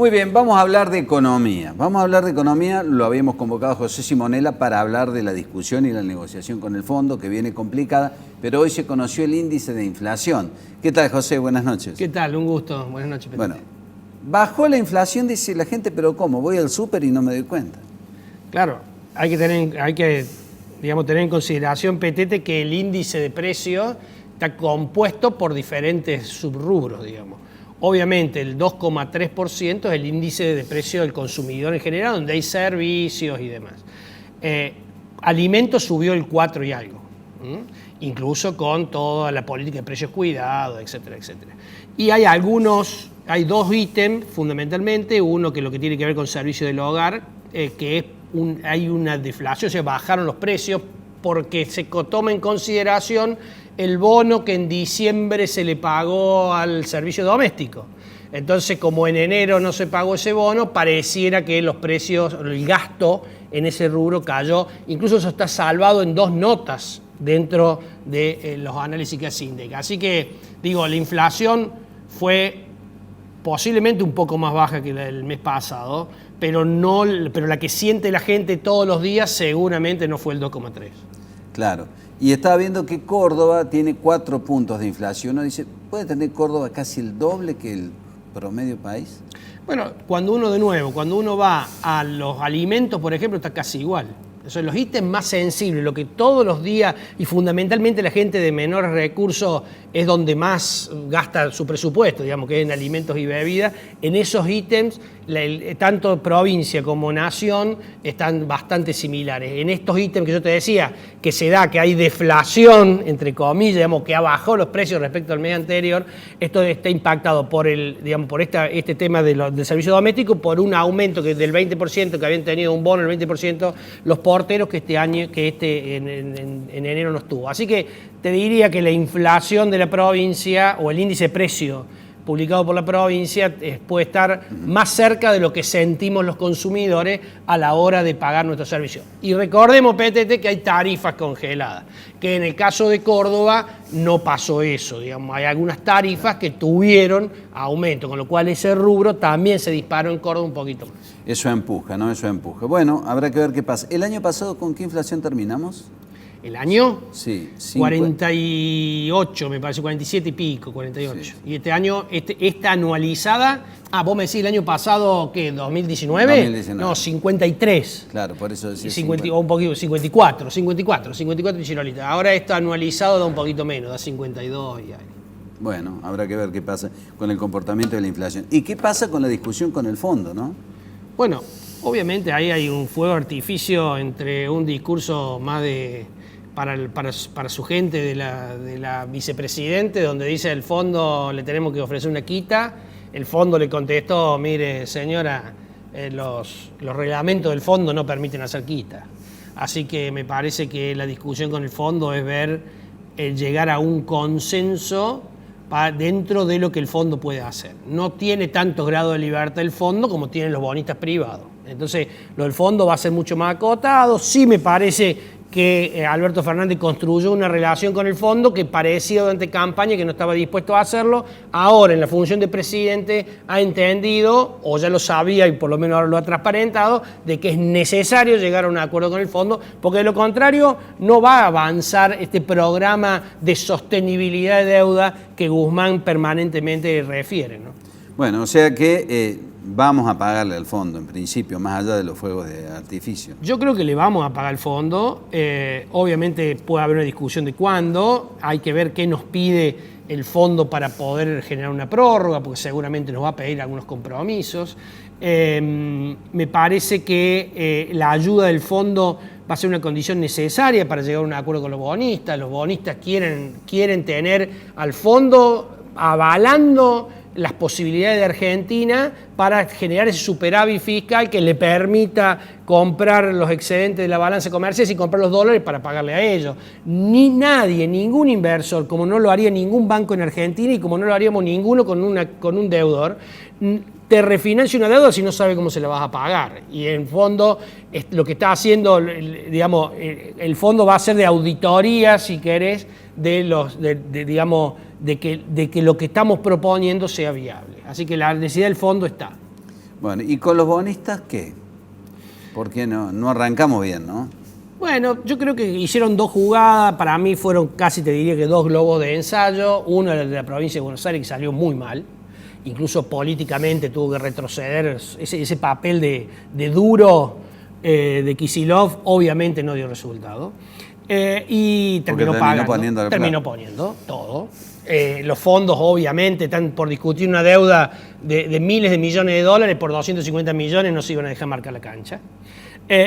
Muy bien, vamos a hablar de economía. Lo habíamos convocado a José Simonella para hablar de la discusión y la negociación con el fondo, que viene complicada, pero hoy se conoció el índice de inflación. ¿Qué tal, José? Buenas noches. ¿Qué tal? Un gusto. Buenas noches, Petete. Bueno, bajó la inflación, dice la gente, pero ¿cómo? Voy al súper y no me doy cuenta. Claro, hay que tener en consideración, Petete, que el índice de precio está compuesto por diferentes subrubros, digamos. Obviamente el 2,3% es el índice de precio del consumidor en general, donde hay servicios y demás. Alimentos subió el 4 y algo, incluso con toda la política de precios cuidados, etcétera, etcétera. Y hay dos ítems fundamentalmente, uno que es lo que tiene que ver con servicio del hogar, que hay una deflación, o sea, bajaron los precios porque se toma en consideración el bono que en diciembre se le pagó al servicio doméstico. Entonces, como en enero no se pagó ese bono, pareciera que los precios, el gasto en ese rubro cayó. Incluso eso está salvado en 2 notas dentro de los análisis que hace INDEC. Así que, digo, la inflación fue posiblemente un poco más baja que la del mes pasado, pero la que siente la gente todos los días seguramente no fue el 2,3. Claro. Y estaba viendo que Córdoba tiene 4 puntos de inflación. Uno dice, ¿puede tener Córdoba casi el doble que el promedio país? Bueno, cuando uno va a los alimentos, por ejemplo, está casi igual. O sea, los ítems más sensibles, lo que todos los días, y fundamentalmente la gente de menores recursos es donde más gasta su presupuesto, digamos, que es en alimentos y bebidas, en esos ítems, tanto provincia como nación están bastante similares. En estos ítems que yo te decía, que se da que hay deflación, entre comillas, digamos, que ha bajado los precios respecto al mes anterior, esto está impactado por este tema del servicio doméstico, por un aumento del 20% que habían tenido un bono, el 20%, los porteros que en enero no estuvo. Así que te diría que la inflación de la provincia o el índice de precio publicado por la provincia puede estar más cerca de lo que sentimos los consumidores a la hora de pagar nuestros servicios. Y recordemos, Petete, que hay tarifas congeladas, que en el caso de Córdoba no pasó eso, digamos, hay algunas tarifas que tuvieron aumento, con lo cual ese rubro también se disparó en Córdoba un poquito más. Eso empuja, ¿no? Eso empuja. Bueno, habrá que ver qué pasa. ¿El año pasado con qué inflación terminamos? ¿El año? Sí. 48, me parece, 47 y pico, 48. Sí. Y este año, esta anualizada, vos me decís el año pasado, ¿qué? ¿2019? 2019. No, 53. Claro, por eso decía 50, o un poquito, 54 y chirolita. Ahora esto anualizado da un poquito menos, da 52 y algo. Bueno, habrá que ver qué pasa con el comportamiento de la inflación. ¿Y qué pasa con la discusión con el fondo, no? Bueno, obviamente ahí hay un fuego de artificio entre un discurso más para su gente de la vicepresidente, donde dice el fondo le tenemos que ofrecer una quita. El fondo le contestó, mire señora, los reglamentos del fondo no permiten hacer quita. Así que me parece que la discusión con el fondo es llegar a un consenso dentro de lo que el fondo puede hacer. No tiene tanto grado de libertad el fondo como tienen los bonistas privados. Entonces, lo del fondo va a ser mucho más acotado. Sí me parece que Alberto Fernández construyó una relación con el fondo que parecía durante campaña que no estaba dispuesto a hacerlo. Ahora, en la función de presidente, ha entendido, o ya lo sabía y por lo menos ahora lo ha transparentado, de que es necesario llegar a un acuerdo con el fondo, porque de lo contrario no va a avanzar este programa de sostenibilidad de deuda que Guzmán permanentemente refiere, ¿no? Bueno, o sea que vamos a pagarle al fondo, en principio, más allá de los fuegos de artificio. Yo creo que le vamos a pagar al fondo. Obviamente puede haber una discusión de cuándo. Hay que ver qué nos pide el fondo para poder generar una prórroga, porque seguramente nos va a pedir algunos compromisos. Me parece que la ayuda del fondo va a ser una condición necesaria para llegar a un acuerdo con los bonistas. Los bonistas quieren tener al fondo avalando las posibilidades de Argentina para generar ese superávit fiscal que le permita comprar los excedentes de la balanza comercial y comprar los dólares para pagarle a ellos. Ni nadie, ningún inversor, como no lo haría ningún banco en Argentina y como no lo haríamos ninguno con un deudor, te refinancia una deuda si no sabe cómo se la vas a pagar. Y en fondo, lo que está haciendo, digamos, el fondo va a hacer de auditoría, si querés, de que lo que estamos proponiendo sea viable. Así que la necesidad del fondo está. Bueno, ¿y con los bonistas qué? ¿Por qué no arrancamos bien, no? Bueno, yo creo que hicieron dos jugadas, para mí fueron casi, te diría que dos globos de ensayo, uno de la provincia de Buenos Aires que salió muy mal, incluso políticamente tuvo que retroceder, ese papel de duro de Kicillof obviamente no dio resultado, y terminó pagando, terminó poniendo todo. Los fondos obviamente están por discutir una deuda de miles de millones de dólares por 250 millones, no se iban a dejar marcar la cancha.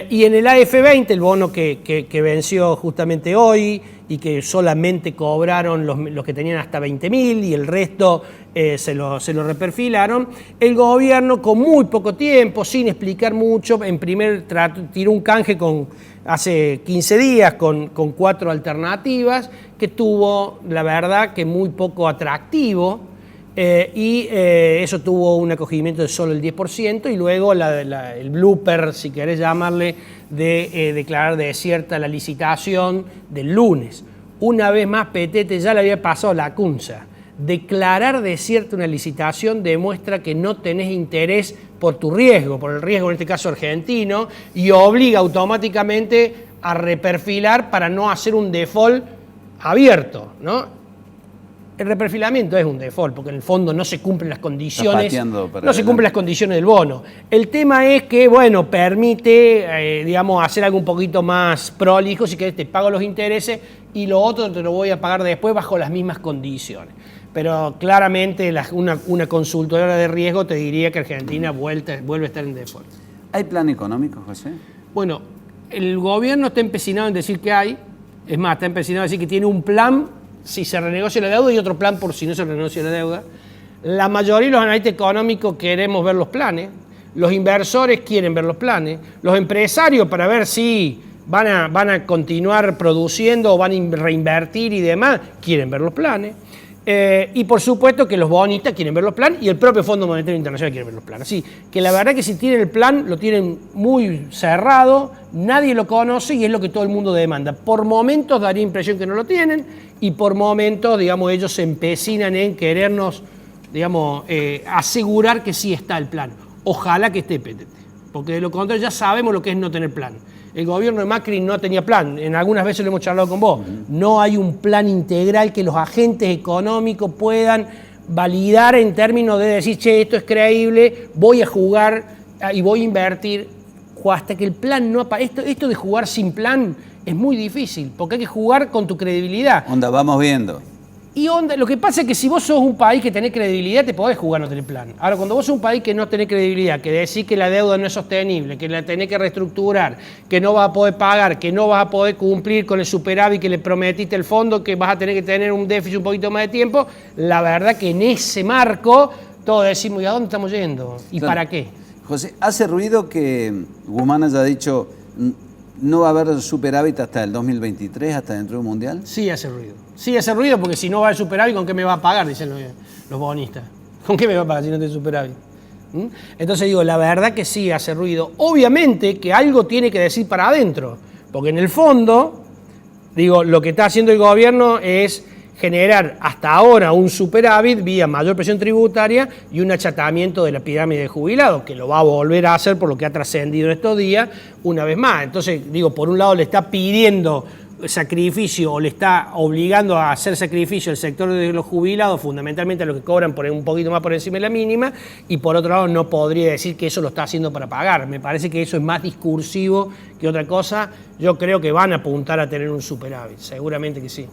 Y en el AF20, el bono que venció justamente hoy y que solamente cobraron los que tenían hasta 20.000 y el resto se lo reperfilaron, el gobierno con muy poco tiempo, sin explicar mucho, en primer tiró un canje hace 15 días con 4 alternativas que tuvo, la verdad, que muy poco atractivo. Eso tuvo un acogimiento de solo el 10% y luego el blooper, si querés llamarle, de declarar desierta la licitación del lunes. Una vez más, Petete ya le había pasado la cunza. Declarar desierta una licitación demuestra que no tenés interés por tu riesgo, por el riesgo en este caso argentino, y obliga automáticamente a reperfilar para no hacer un default abierto, ¿no? El reperfilamiento es un default, porque en el fondo no se cumplen las condiciones, las condiciones del bono. El tema es que, bueno, permite, hacer algo un poquito más prolijo, si querés te pago los intereses y lo otro te lo voy a pagar después bajo las mismas condiciones. Pero claramente una consultora de riesgo te diría que Argentina vuelve a estar en default. ¿Hay plan económico, José? Bueno, el gobierno está empecinado en decir que hay, es más, está empecinado en decir que tiene un plan si se renegocia la deuda y otro plan por si no se renegocia la deuda. La mayoría de los analistas económicos queremos ver los planes, los inversores quieren ver los planes, los empresarios para ver si van a continuar produciendo o van a reinvertir y demás, quieren ver los planes. Y por supuesto que los bonistas quieren ver los planes y el propio Fondo Monetario Internacional quiere ver los planes. Así que la verdad que si tienen el plan, lo tienen muy cerrado, nadie lo conoce y es lo que todo el mundo demanda. Por momentos daría impresión que no lo tienen y por momentos, ellos se empecinan en querernos, asegurar que sí está el plan. Ojalá que esté, PTT, porque de lo contrario ya sabemos lo que es no tener plan. El gobierno de Macri no tenía plan, en algunas veces lo hemos charlado con vos. No hay un plan integral que los agentes económicos puedan validar en términos de decir, che, esto es creíble, voy a jugar y voy a invertir. Hasta que el plan no aparezca. Esto de jugar sin plan es muy difícil, porque hay que jugar con tu credibilidad. Vamos viendo. Y lo que pasa es que si vos sos un país que tenés credibilidad, te podés jugar no tener plan. Ahora, cuando vos sos un país que no tenés credibilidad, que decís que la deuda no es sostenible, que la tenés que reestructurar, que no vas a poder pagar, que no vas a poder cumplir con el superávit que le prometiste al fondo, que vas a tener que tener un déficit un poquito más de tiempo, la verdad que en ese marco todos decimos, ¿y a dónde estamos yendo? ¿Y claro, para qué? José, ¿hace ruido que Guzmán haya dicho no va a haber superávit hasta el 2023, hasta dentro del Mundial? Sí hace ruido. Sí hace ruido porque si no va a haber superávit, ¿con qué me va a pagar? Dicen los bonistas. ¿Con qué me va a pagar si no tiene superávit? Entonces la verdad que sí hace ruido. Obviamente que algo tiene que decir para adentro, porque en el fondo, lo que está haciendo el gobierno es generar hasta ahora un superávit vía mayor presión tributaria y un achatamiento de la pirámide de jubilados, que lo va a volver a hacer por lo que ha trascendido en estos días una vez más. Entonces, por un lado le está pidiendo sacrificio o le está obligando a hacer sacrificio al sector de los jubilados, fundamentalmente a los que cobran por un poquito más por encima de la mínima, y por otro lado no podría decir que eso lo está haciendo para pagar. Me parece que eso es más discursivo que otra cosa. Yo creo que van a apuntar a tener un superávit, seguramente que sí.